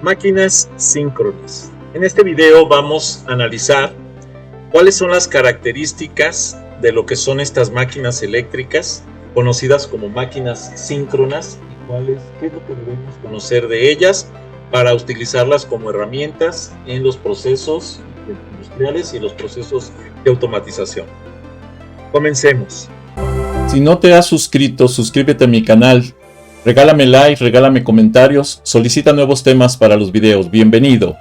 Máquinas síncronas. En este video vamos a analizar cuáles son las características de lo que son estas máquinas eléctricas, conocidas como máquinas síncronas, y qué es lo que debemos conocer de ellas para utilizarlas como herramientas en los procesos industriales y en los procesos de automatización. Comencemos. Si no te has suscrito, suscríbete a mi canal. Regálame like, regálame comentarios, solicita nuevos temas para los videos. Bienvenido.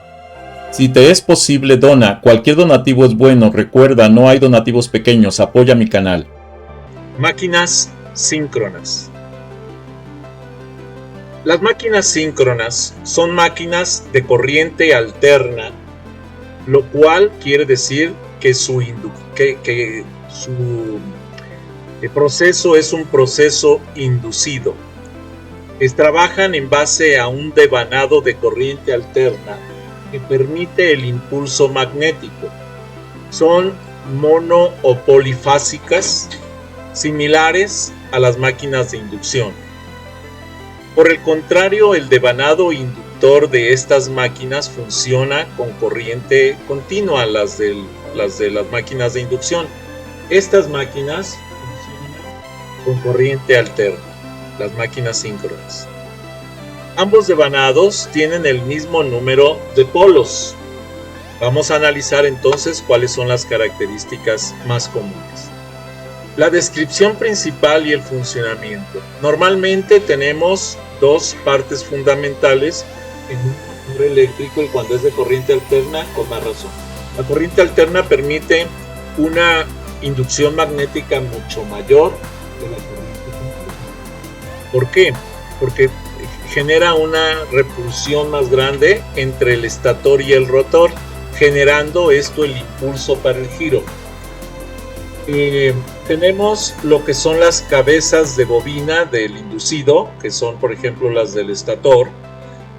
Si te es posible, dona. Cualquier donativo es bueno. Recuerda, no hay donativos pequeños. Apoya mi canal. Máquinas síncronas. Las máquinas síncronas son máquinas de corriente alterna, lo cual quiere decir que su proceso es un proceso inducido. Trabajan en base a un devanado de corriente alterna que permite el impulso magnético. Son mono o polifásicas, similares a las máquinas de inducción. Por el contrario, el devanado inductor de estas máquinas funciona con corriente continua, las de las máquinas de inducción. Estas máquinas funcionan con corriente alterna, las máquinas síncronas. Ambos devanados tienen el mismo número de polos. Vamos a analizar entonces cuáles son las características más comunes. La descripción principal y el funcionamiento. Normalmente tenemos dos partes fundamentales en un motor eléctrico, y cuando es de corriente alterna, con más razón. La corriente alterna permite una inducción magnética mucho mayor que la corriente continua. ¿Por qué? Porque genera una repulsión más grande entre el estator y el rotor, generando esto el impulso para el giro. Tenemos lo que son las cabezas de bobina del inducido, que son por ejemplo las del estator.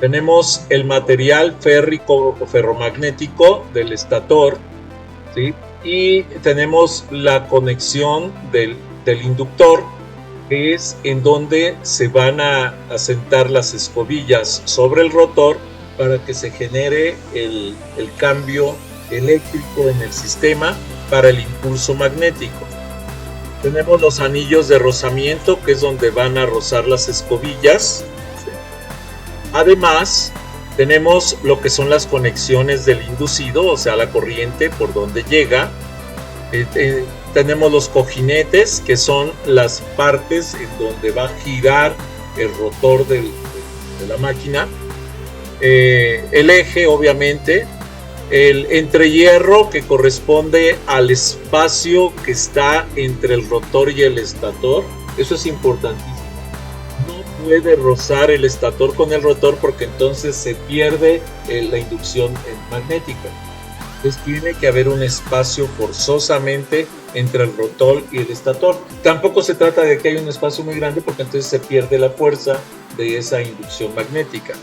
Tenemos el material férrico o ferromagnético del estator, ¿sí? Y tenemos la conexión del inductor, que es en donde se van a asentar las escobillas sobre el rotor para que se genere el cambio eléctrico en el sistema para el impulso magnético. Tenemos los anillos de rozamiento, que es donde van a rozar las escobillas. Además, tenemos lo que son las conexiones del inducido, o sea, la corriente por donde llega. Tenemos los cojinetes, que son las partes en donde va a girar el rotor de la máquina. El eje, obviamente. El entrehierro, que corresponde al espacio que está entre el rotor y el estator. Eso es importantísimo. No puede rozar el estator con el rotor, porque entonces se pierde la inducción magnética. Entonces tiene que haber un espacio forzosamente entre el rotor y el estator. Tampoco se trata de que haya un espacio muy grande, porque entonces se pierde la fuerza de esa inducción magnética.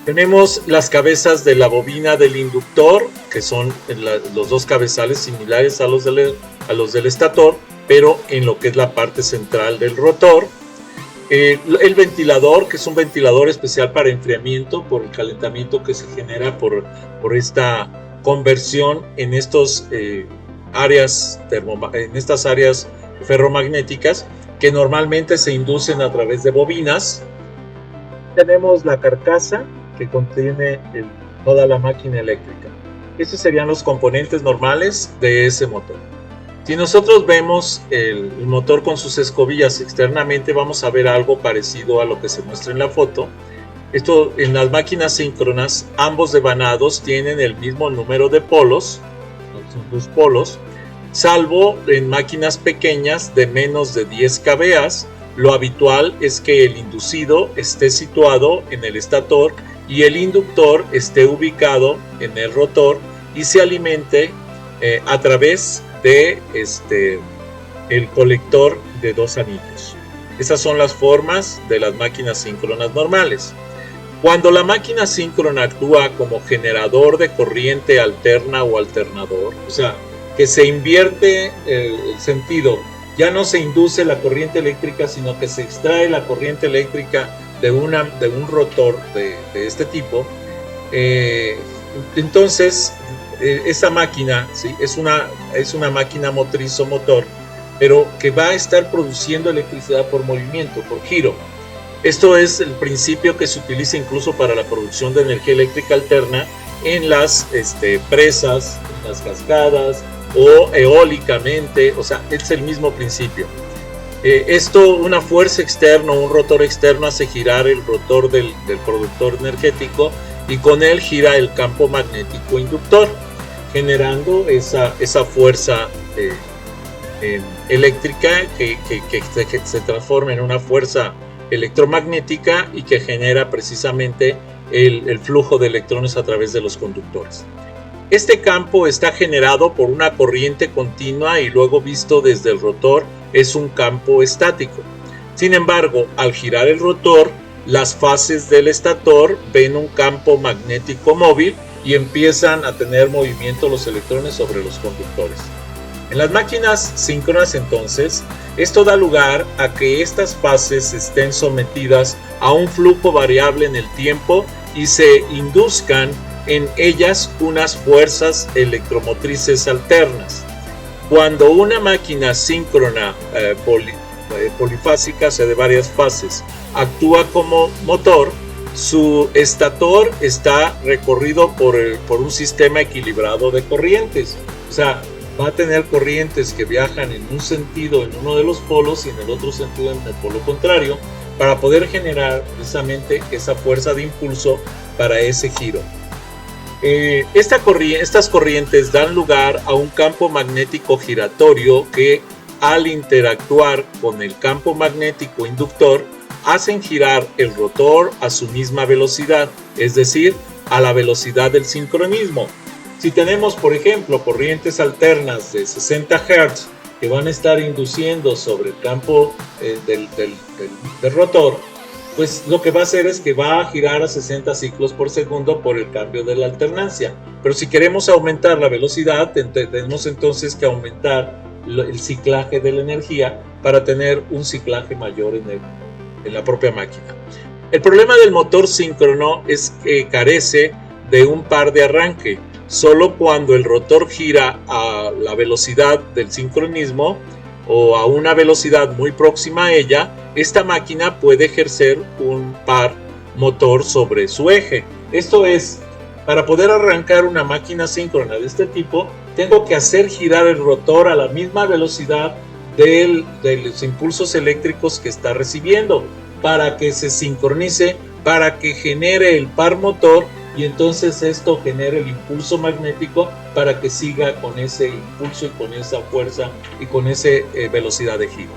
Tenemos las cabezas de la bobina del inductor, que son los dos cabezales similares a los del estator, pero en lo que es la parte central del rotor. El ventilador, que es un ventilador especial para enfriamiento por el calentamiento que se genera por esta conversión en estas áreas ferromagnéticas, que normalmente se inducen a través de bobinas. Tenemos la carcasa, que contiene toda la máquina eléctrica. Estos serían los componentes normales de ese motor. Si nosotros vemos el motor con sus escobillas externamente, vamos a ver algo parecido a lo que se muestra en la foto. Esto, en las máquinas síncronas, ambos devanados tienen el mismo número de polos, son dos polos, salvo en máquinas pequeñas de menos de 10 kVA. Lo habitual es que el inducido esté situado en el estator y el inductor esté ubicado en el rotor y se alimente a través de el colector de dos anillos. Esas son las formas de las máquinas síncronas normales. Cuando la máquina síncrona actúa como generador de corriente alterna o alternador, o sea, que se invierte el sentido, ya no se induce la corriente eléctrica, sino que se extrae la corriente eléctrica de un rotor de este tipo, entonces esa máquina, ¿sí?, es una máquina motriz o motor, pero que va a estar produciendo electricidad por movimiento, por giro. Esto es el principio que se utiliza incluso para la producción de energía eléctrica alterna en las presas, en las cascadas o eólicamente, o sea, es el mismo principio. Una fuerza externa, un rotor externo hace girar el rotor del productor energético y con él gira el campo magnético inductor, generando esa fuerza eléctrica que se transforma en una fuerza electromagnética y que genera precisamente el flujo de electrones a través de los conductores. Este campo está generado por una corriente continua y luego visto desde el rotor es un campo estático. Sin embargo, al girar el rotor, las fases del estator ven un campo magnético móvil y empiezan a tener movimiento los electrones sobre los conductores. En las máquinas síncronas, entonces, esto da lugar a que estas fases estén sometidas a un flujo variable en el tiempo y se induzcan en ellas unas fuerzas electromotrices alternas. Cuando una máquina síncrona polifásica, o sea, de varias fases, actúa como motor, su estator está recorrido por un sistema equilibrado de corrientes. O sea, va a tener corrientes que viajan en un sentido en uno de los polos y en el otro sentido en el polo contrario, para poder generar precisamente esa fuerza de impulso para ese giro. Estas corrientes dan lugar a un campo magnético giratorio que, al interactuar con el campo magnético inductor, hacen girar el rotor a su misma velocidad, es decir, a la velocidad del sincronismo. Si tenemos, por ejemplo, corrientes alternas de 60 Hz que van a estar induciendo sobre el campo del rotor, pues lo que va a hacer es que va a girar a 60 ciclos por segundo por el cambio de la alternancia. Pero si queremos aumentar la velocidad, tenemos entonces que aumentar el ciclaje de la energía para tener un ciclaje mayor en la propia máquina. El problema del motor síncrono es que carece de un par de arranque. Solo cuando el rotor gira a la velocidad del sincronismo o a una velocidad muy próxima a ella, esta máquina puede ejercer un par motor sobre su eje. Esto es, para poder arrancar una máquina síncrona de este tipo, tengo que hacer girar el rotor a la misma velocidad de los impulsos eléctricos que está recibiendo, para que se sincronice, para que genere el par motor, y entonces esto genera el impulso magnético para que siga con ese impulso y con esa fuerza y con esa velocidad de giro.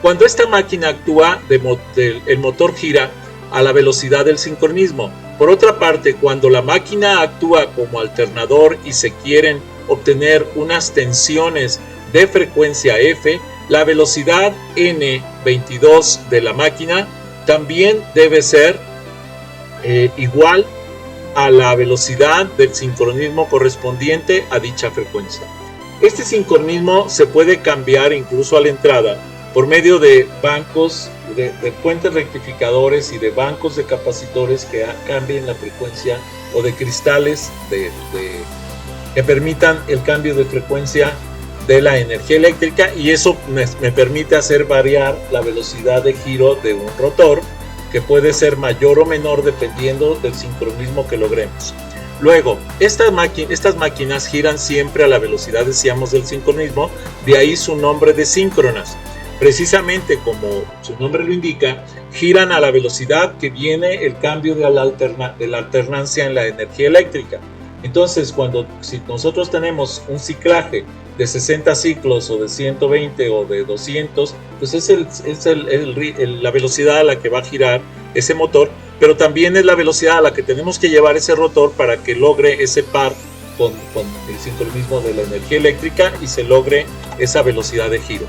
Cuando esta máquina actúa, el motor gira a la velocidad del sincronismo. Por otra parte, cuando la máquina actúa como alternador y se quieren obtener unas tensiones de frecuencia F, la velocidad N22 de la máquina también debe ser igual a la velocidad del sincronismo correspondiente a dicha frecuencia. Este sincronismo se puede cambiar incluso a la entrada por medio de bancos, de puentes rectificadores y de bancos de capacitores que cambien la frecuencia, o de cristales que permitan el cambio de frecuencia de la energía eléctrica, y eso me permite hacer variar la velocidad de giro de un rotor, que puede ser mayor o menor dependiendo del sincronismo que logremos. Luego, estas máquinas giran siempre a la velocidad, decíamos, del sincronismo, de ahí su nombre de síncronas. Precisamente como su nombre lo indica, giran a la velocidad que viene el cambio de la alternancia en la energía electrica. Entonces, si nosotros tenemos un ciclaje de 60 ciclos o de 120 o de 200, pues es la velocidad a la que va a girar ese motor, pero también es la velocidad a la que tenemos que llevar ese rotor para que logre ese par con el sincronismo de la energía eléctrica y se logre esa velocidad de giro.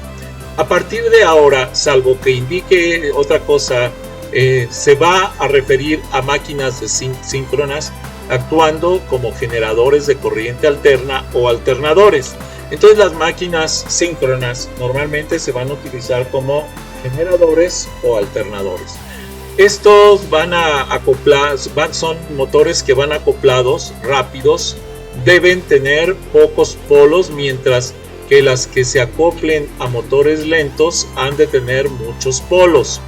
A partir de ahora, salvo que indique otra cosa, se va a referir a máquinas síncronas actuando como generadores de corriente alterna o alternadores. Entonces las máquinas síncronas normalmente se van a utilizar como generadores o alternadores. Estos van a acoplar, son motores que van acoplados rápidos, deben tener pocos polos, mientras que las que se acoplen a motores lentos han de tener muchos polos.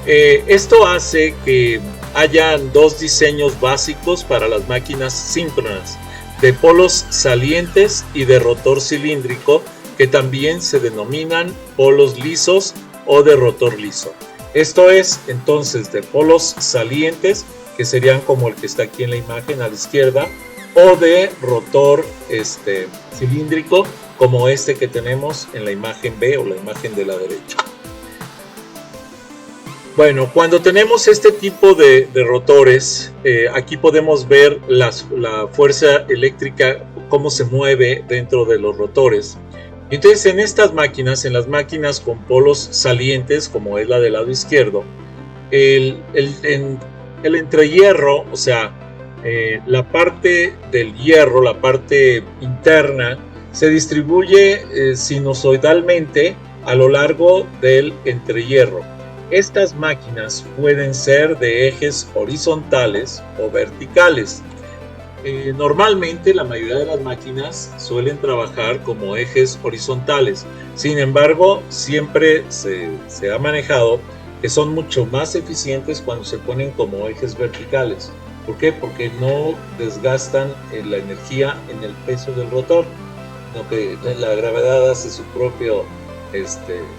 Esto hace que hayan dos diseños básicos para las máquinas síncronas, de polos salientes y de rotor cilíndrico, que también se denominan polos lisos o de rotor liso. Esto es entonces de polos salientes, que serían como el que está aquí en la imagen a la izquierda, o de rotor cilíndrico, como este que tenemos en la imagen B o la imagen de la derecha. Bueno, cuando tenemos este tipo de rotores, aquí podemos ver la fuerza eléctrica, cómo se mueve dentro de los rotores. Entonces, en estas máquinas, en las máquinas con polos salientes, como es la del lado izquierdo, el entrehierro, o sea, la parte del hierro, la parte interna, se distribuye sinusoidalmente a lo largo del entrehierro. Estas máquinas pueden ser de ejes horizontales o verticales. Normalmente la mayoría de las máquinas suelen trabajar como ejes horizontales. Sin embargo, siempre se ha manejado que son mucho más eficientes cuando se ponen como ejes verticales. ¿Por qué? Porque no desgastan la energía en el peso del rotor, sino que la gravedad hace su propio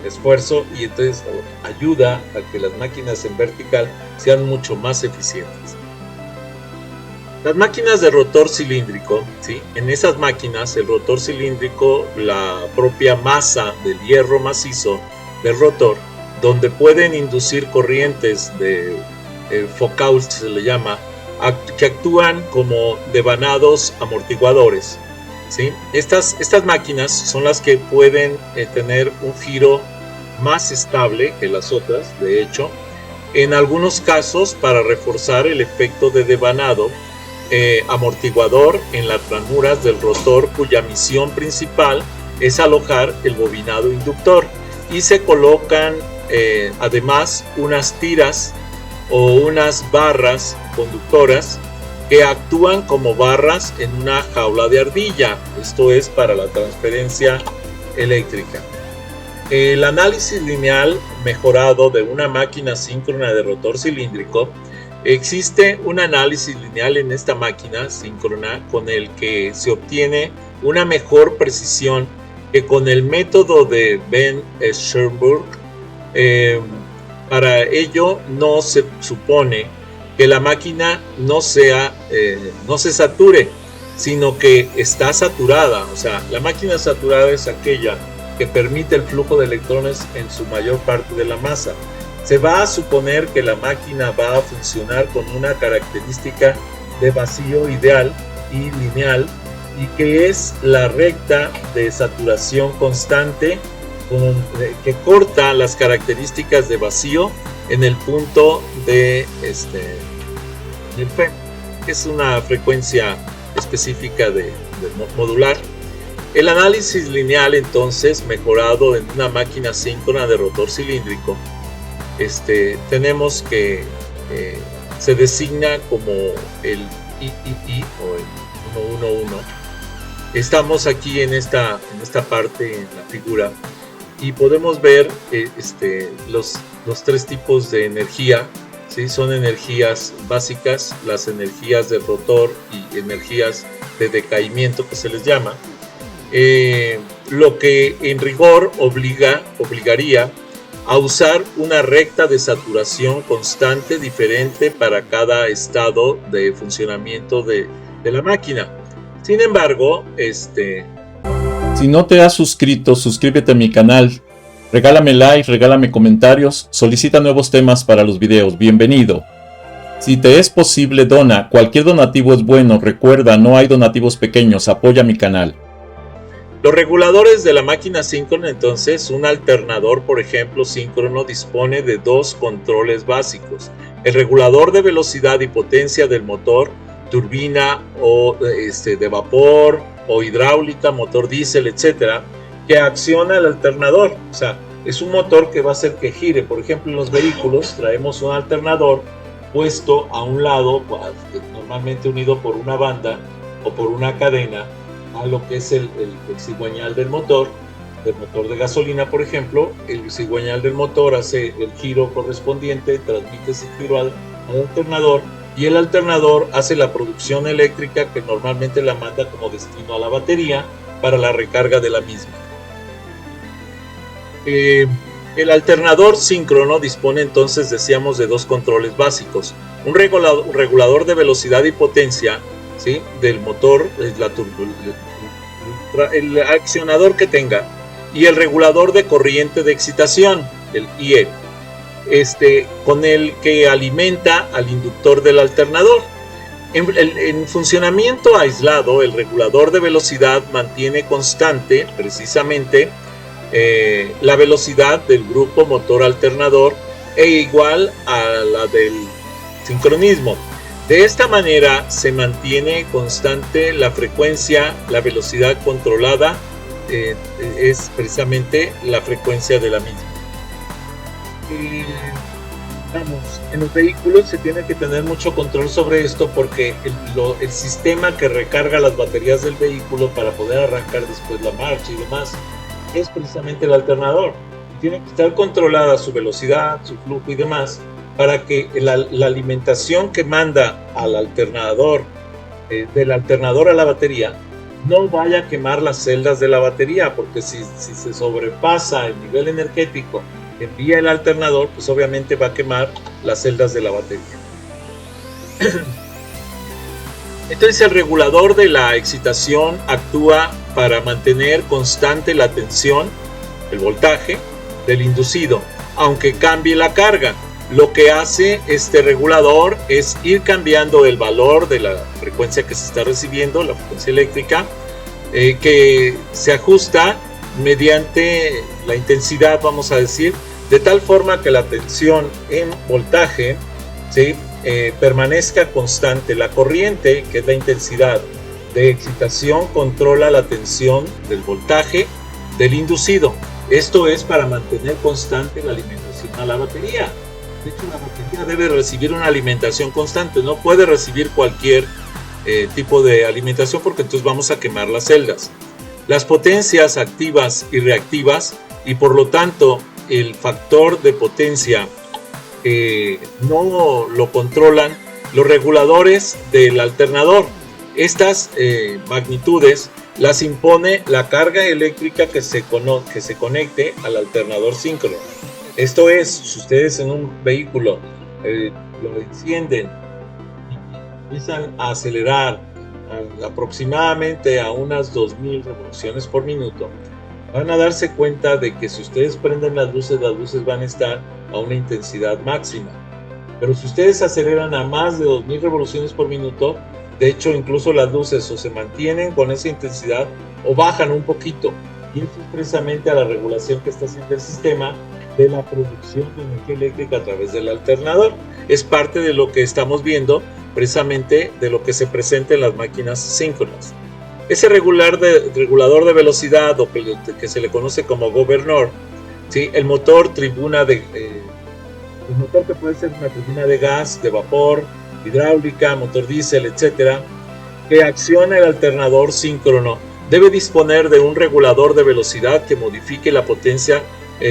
esfuerzo, y entonces ayuda a que las máquinas en vertical sean mucho más eficientes. Las máquinas de rotor cilíndrico, ¿sí? En esas máquinas el rotor cilíndrico, la propia masa del hierro macizo del rotor, donde pueden inducir corrientes de Foucault, se le llama, que actúan como devanados amortiguadores. ¿Sí? Estas máquinas son las que pueden tener un giro más estable que las otras, de hecho, en algunos casos para reforzar el efecto de devanado amortiguador en las ranuras del rotor, cuya misión principal es alojar el bobinado inductor, y se colocan además unas tiras o unas barras conductoras que actúan como barras en una jaula de ardilla. Esto es para la transferencia eléctrica. El análisis lineal mejorado de una máquina síncrona de rotor cilíndrico, existe un análisis lineal en esta máquina síncrona con el que se obtiene una mejor precisión que con el método de Ben Schoenberg. Para ello no se supone que la máquina no se sature, sino que está saturada. O sea, la máquina saturada es aquella que permite el flujo de electrones en su mayor parte de la masa. Se va a suponer que la máquina va a funcionar con una característica de vacío ideal y lineal, y que es la recta de saturación constante que corta las características de vacío en el punto del FEM, que es una frecuencia específica de modular. El análisis lineal, entonces, mejorado en una máquina síncrona de rotor cilíndrico, tenemos que se designa como el III o el 111. Estamos aquí en esta parte, en la figura, y podemos ver los tres tipos de energía, ¿sí? Son energías básicas, las energías del rotor y energías de decaimiento, que se les llama, lo que en rigor obligaría a usar una recta de saturación constante diferente para cada estado de funcionamiento de la máquina. Sin embargo, si no te has suscrito, suscríbete a mi canal, regálame like, regálame comentarios, solicita nuevos temas para los videos, bienvenido. Si te es posible, dona, cualquier donativo es bueno, recuerda, no hay donativos pequeños, apoya mi canal. Los reguladores de la máquina síncrona, entonces, un alternador, por ejemplo, síncrono, dispone de dos controles básicos: el regulador de velocidad y potencia del motor, turbina o de vapor o hidráulica, motor diésel, etcétera, que acciona el alternador. O sea, es un motor que va a hacer que gire. Por ejemplo, en los vehículos traemos un alternador puesto a un lado, normalmente unido por una banda o por una cadena a lo que es el cigüeñal del motor de gasolina. Por ejemplo, el cigüeñal del motor hace el giro correspondiente, transmite ese giro al alternador, y el alternador hace la producción eléctrica que normalmente la manda como destino a la batería para la recarga de la misma. El alternador síncrono dispone entonces, decíamos, de dos controles básicos: un regulador de velocidad y potencia, ¿sí?, del motor, el accionador que tenga, y el regulador de corriente de excitación, el IE, con el que alimenta al inductor del alternador. En funcionamiento aislado, el regulador de velocidad mantiene constante precisamente la velocidad del grupo motor alternador e igual a la del sincronismo. De esta manera se mantiene constante la frecuencia. La velocidad controlada es precisamente la frecuencia de la misma. En los vehículos se tiene que tener mucho control sobre esto, porque el sistema que recarga las baterías del vehículo para poder arrancar después la marcha y demás es precisamente el alternador. Tiene que estar controlada su velocidad, su flujo y demás, para que la alimentación que manda al alternador, del alternador a la batería, no vaya a quemar las celdas de la batería, porque si se sobrepasa el nivel energético que envía el alternador, pues obviamente va a quemar las celdas de la batería. Entonces el regulador de la excitación actúa para mantener constante la tensión, el voltaje del inducido, aunque cambie la carga. Lo que hace este regulador es ir cambiando el valor de la frecuencia que se está recibiendo, la frecuencia eléctrica, que se ajusta mediante la intensidad, vamos a decir, de tal forma que la tensión en voltaje, ¿sí?, permanezca constante. La corriente, que es la intensidad de excitación, controla la tensión del voltaje del inducido. Esto es para mantener constante la alimentación a la batería. De hecho, la batería debe recibir una alimentación constante, no puede recibir cualquier tipo de alimentación, porque entonces vamos a quemar las celdas. Las potencias activas y reactivas, y por lo tanto el factor de potencia no lo controlan los reguladores del alternador. Estas magnitudes las impone la carga eléctrica que se conecte al alternador síncrono. Esto es, si ustedes en un vehículo lo encienden y empiezan a acelerar aproximadamente a unas 2000 revoluciones por minuto, van a darse cuenta de que si ustedes prenden las luces van a estar a una intensidad máxima. Pero si ustedes aceleran a más de 2000 revoluciones por minuto, de hecho incluso las luces o se mantienen con esa intensidad o bajan un poquito. Y eso es precisamente a la regulación que está haciendo el sistema de la producción de energía eléctrica a través del alternador. Es parte de lo que estamos viendo, precisamente de lo que se presenta en las máquinas síncronas. Ese regulador de velocidad, o que se le conoce como gobernador, ¿sí?, el motor tribuna el motor, que puede ser una turbina de gas, de vapor, hidráulica, motor diésel, etcétera, que acciona el alternador síncrono, debe disponer de un regulador de velocidad que modifique la potencia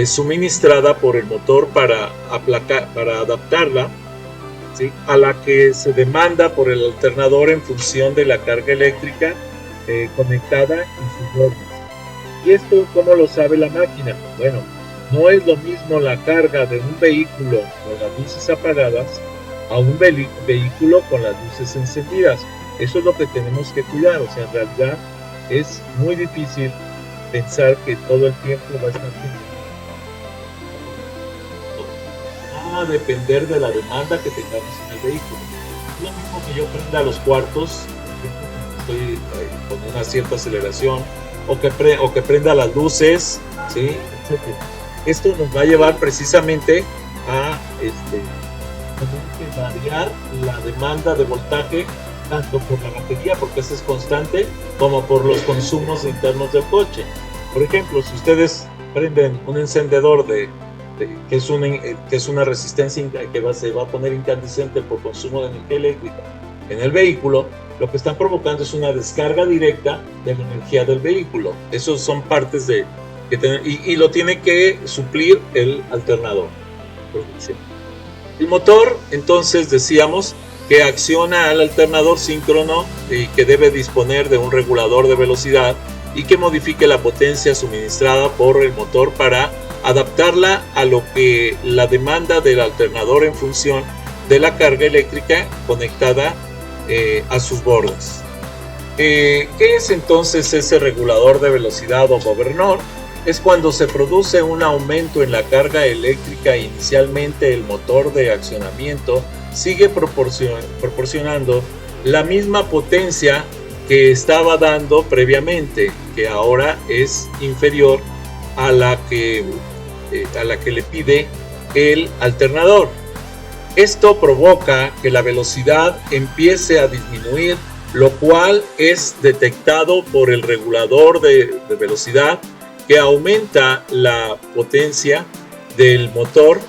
suministrada por el motor para adaptarla, ¿sí?, a la que se demanda por el alternador en función de la carga eléctrica conectada y sus normas. ¿Y esto cómo lo sabe la máquina? Bueno, no es lo mismo la carga de un vehículo con las luces apagadas a un vehículo con las luces encendidas. Eso es lo que tenemos que cuidar. O sea, en realidad es muy difícil pensar que todo el tiempo va a estar encendido. Va a depender de la demanda que tengamos en el vehículo. Es lo mismo que yo prenda los cuartos, estoy con una cierta aceleración, o que prenda las luces, ¿sí?, etcétera. Esto nos va a llevar precisamente a tener que variar la demanda de voltaje, tanto por la batería, porque esa es constante, como por los consumos internos del coche. Por ejemplo, si ustedes prenden un encendedor que es una resistencia se va a poner incandescente por consumo de energía eléctrica en el vehículo, lo que están provocando es una descarga directa de la energía del vehículo. Esos son partes y lo tiene que suplir el alternador. El motor, entonces, decíamos que acciona al alternador síncrono y que debe disponer de un regulador de velocidad y que modifique la potencia suministrada por el motor para adaptarla a lo que la demanda del alternador en función de la carga eléctrica conectada a sus bordes. ¿Qué es entonces ese regulador de velocidad o gobernador? Es cuando se produce un aumento en la carga eléctrica. Inicialmente el motor de accionamiento sigue proporcionando la misma potencia que estaba dando previamente, que ahora es inferior a la que le pide el alternador. Esto provoca que la velocidad empiece a disminuir, lo cual es detectado por el regulador de velocidad, que aumenta la potencia del motor,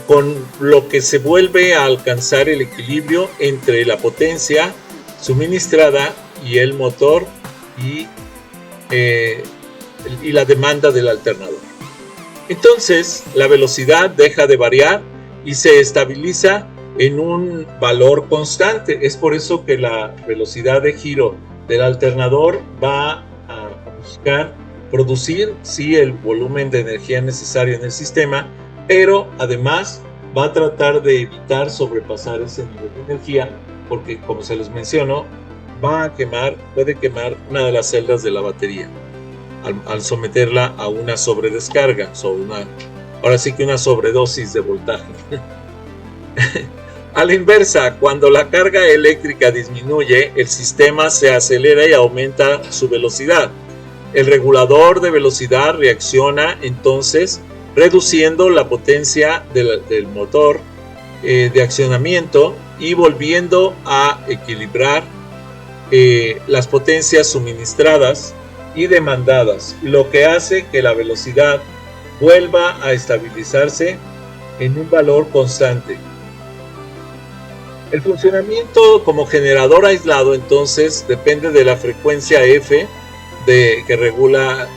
con lo que se vuelve a alcanzar el equilibrio entre la potencia suministrada y el motor y la demanda del alternador. Entonces la velocidad deja de variar y se estabiliza en un valor constante. Es por eso que la velocidad de giro del alternador va a buscar producir sí el volumen de energía necesario en el sistema, pero además va a tratar de evitar sobrepasar ese nivel de energía, porque como se les mencionó, puede quemar una de las celdas de la batería al someterla a una sobredescarga, ahora sí que una sobredosis de voltaje. A la inversa, cuando la carga eléctrica disminuye, el sistema se acelera y aumenta su velocidad. El regulador de velocidad reacciona entonces reduciendo la potencia del motor de accionamiento y volviendo a equilibrar las potencias suministradas y demandadas, lo que hace que la velocidad vuelva a estabilizarse en un valor constante. El funcionamiento como generador aislado entonces depende de la frecuencia F que regula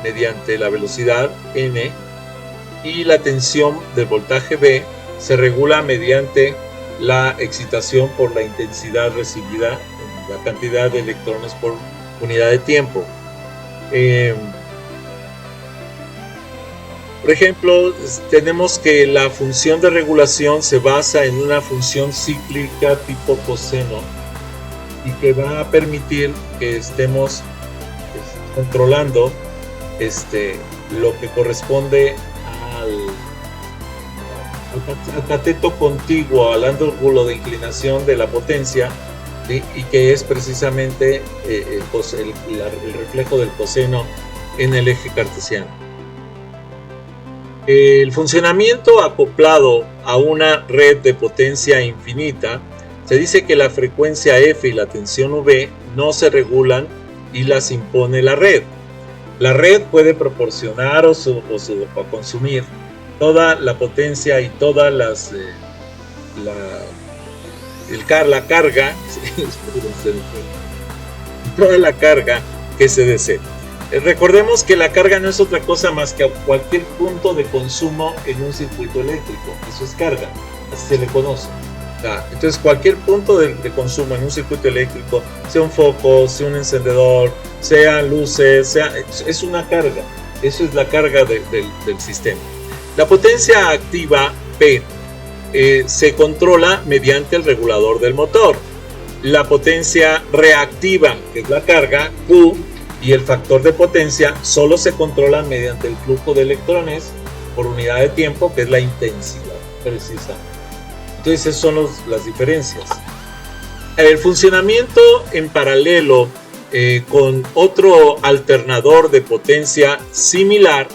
mediante la velocidad N, y la tensión del voltaje B se regula mediante la excitación por la intensidad recibida, la cantidad de electrones por unidad de tiempo. Por ejemplo, tenemos que la función de regulación se basa en una función cíclica tipo coseno y que va a permitir que estemos controlando lo que corresponde al cateto contiguo, al ángulo de inclinación de la potencia, ¿sí? Y que es precisamente el reflejo del coseno en el eje cartesiano. El funcionamiento acoplado a una red de potencia infinita, se dice que la frecuencia F y la tensión V no se regulan y las impone la red. La red puede proporcionar o consumir toda la potencia y toda la carga, toda la carga que se desee. Recordemos que la carga no es otra cosa más que cualquier punto de consumo en un circuito eléctrico. Eso es carga, así se le conoce. Entonces cualquier punto de consumo en un circuito eléctrico, sea un foco, sea un encendedor, sean luces, es una carga. Eso es la carga del sistema. La potencia activa P se controla mediante el regulador del motor. La potencia reactiva, que es la carga, Q, y el factor de potencia solo se controlan mediante el flujo de electrones por unidad de tiempo, que es la intensidad precisa. Entonces esas son las diferencias. El funcionamiento en paralelo con otro alternador de potencia similar,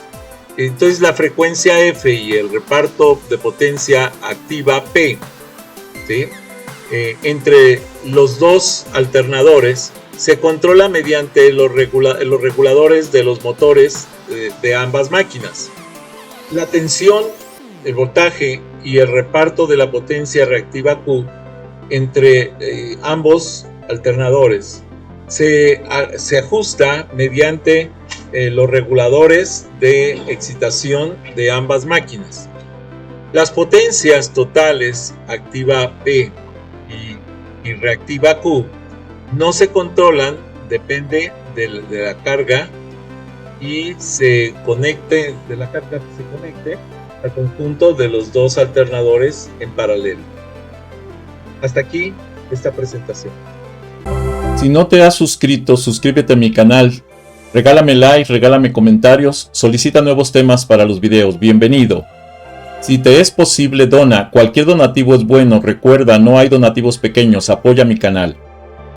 entonces la frecuencia F y el reparto de potencia activa P, ¿sí? Entre los dos alternadores se controla mediante los reguladores de los motores de ambas máquinas. La tensión, el voltaje y el reparto de la potencia reactiva Q entre ambos alternadores se ajusta mediante los reguladores de excitación de ambas máquinas. Las potencias totales activa P y reactiva Q no se controlan, depende de la carga y se conecte al conjunto de los dos alternadores en paralelo. Hasta aquí esta presentación. Si no te has suscrito, suscríbete a mi canal, regálame like, regálame comentarios, solicita nuevos temas para los videos, bienvenido. Si te es posible, dona, cualquier donativo es bueno, recuerda, no hay donativos pequeños, apoya mi canal.